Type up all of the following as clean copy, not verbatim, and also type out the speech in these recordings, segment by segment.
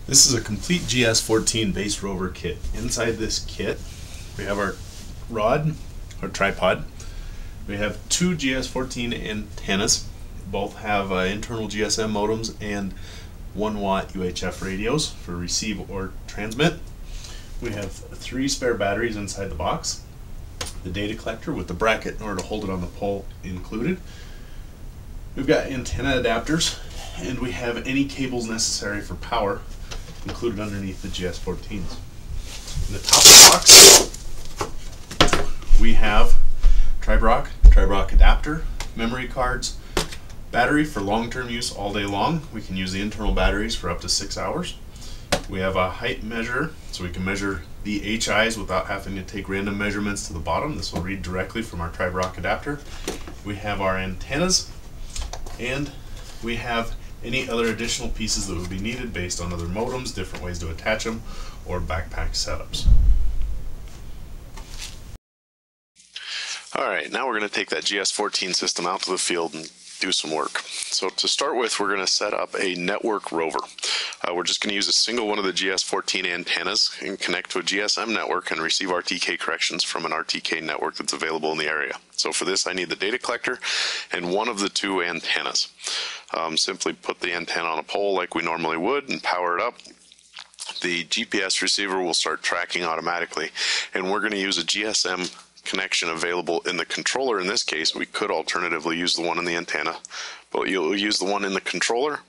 This is a complete GS14 base rover kit. Inside this kit we have our rod, our tripod. We have two GS14 antennas. Both have internal GSM modems and 1-watt UHF radios for receive or transmit. We have 3 spare batteries inside the box. The data collector with the bracket in order to hold it on the pole included. We've got antenna adapters, and we have any cables necessary for power included underneath the GS14s. In the top of the box, we have Tri-Brock adapter, memory cards, battery for long-term use all day long. We can use the internal batteries for up to 6 hours. We have a height measure, so we can measure the HIs without having to take random measurements to the bottom. This will read directly from our Tri-Brock adapter. We have our antennas, and we have any other additional pieces that would be needed based on other modems, different ways to attach them, or backpack setups. Alright, now we're going to take that GS14 system out to the field and do some work. So to start with, we're going to set up a network rover. We're just going to use a single one of the GS14 antennas and connect to a GSM network and receive RTK corrections from an RTK network that's available in the area. So for this I need the data collector and one of the 2 antennas. Simply put the antenna on a pole like we normally would and power it up. The GPS receiver will start tracking automatically, and we're going to use a GSM connection available in the controller. In this case, we could alternatively use the one in the antenna, but you'll use the one in the controller.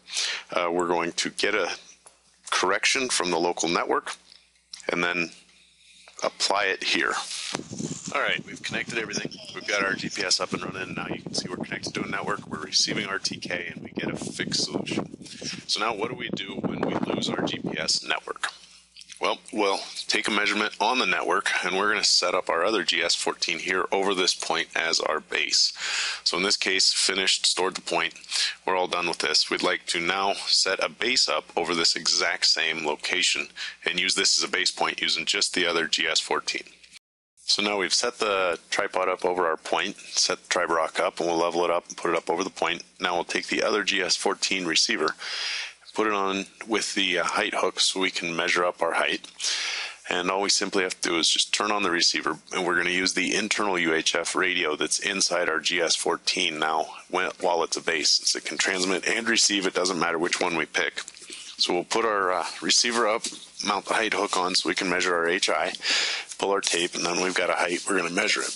We're going to get a correction from the local network and then apply it here. Alright, we've connected everything. We've got our GPS up and running. Now you can see we're connected to a network. We're receiving RTK and we get a fixed solution. So now what do we do when we lose our GPS network? Well, we'll take a measurement on the network, and we're going to set up our other GS14 here over this point as our base. So in this case, finished, stored the point. We're all done with this. We'd like to now set a base up over this exact same location and use this as a base point using just the other GS14. So now we've set the tripod up over our point, set the Tri-Brock up, and we'll level it up and put it up over the point. Now we'll take the other GS14 receiver, put it on with the height hook so we can measure up our height, and all we simply have to do is just turn on the receiver, and we're going to use the internal UHF radio that's inside our GS14 now while it's a base, so it can transmit and receive. It doesn't matter which one we pick. So we'll put our receiver up, mount the height hook on so we can measure our HI, pull our tape, and then we've got a height, we're going to measure it.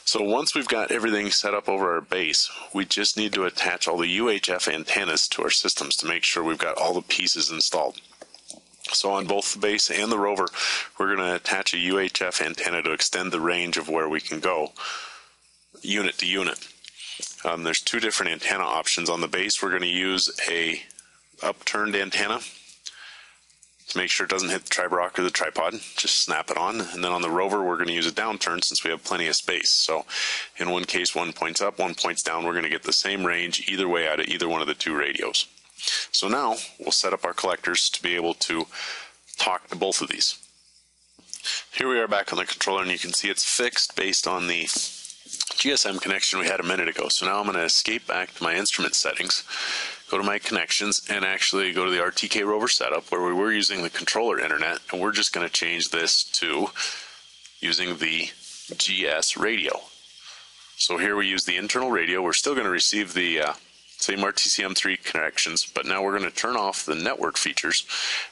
So once we've got everything set up over our base, we just need to attach all the UHF antennas to our systems to make sure we've got all the pieces installed. So on both the base and the rover, we're going to attach a UHF antenna to extend the range of where we can go, unit to unit. There's 2 different antenna options. On the base, we're going to use a upturned antenna to make sure it doesn't hit the Tri-Brock or the tripod. Just snap it on. And then on the rover, we're going to use a downturn since we have plenty of space. So in one case, one point's up, one point's down. We're going to get the same range either way out of either one of the 2 radios. So now we'll set up our collectors to be able to talk to both of these. Here we are back on the controller, and you can see it's fixed based on the GSM connection we had a minute ago. So now I'm going to escape back to my instrument settings, go to my connections, and actually go to the RTK rover setup where we were using the controller internet, and we're just going to change this to using the GS radio. So here we use the internal radio. We're still going to receive the same RTCM3 connections, but now we're going to turn off the network features,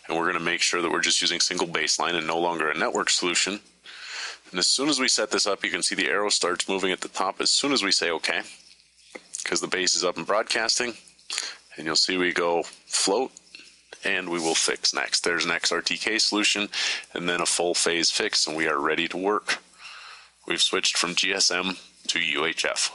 and we're going to make sure that we're just using single baseline and no longer a network solution. And as soon as we set this up, you can see the arrow starts moving at the top as soon as we say OK, because the base is up and broadcasting. And you'll see we go float, and we will fix next. There's an XRTK solution, and then a full phase fix, and we are ready to work. We've switched from GSM to UHF.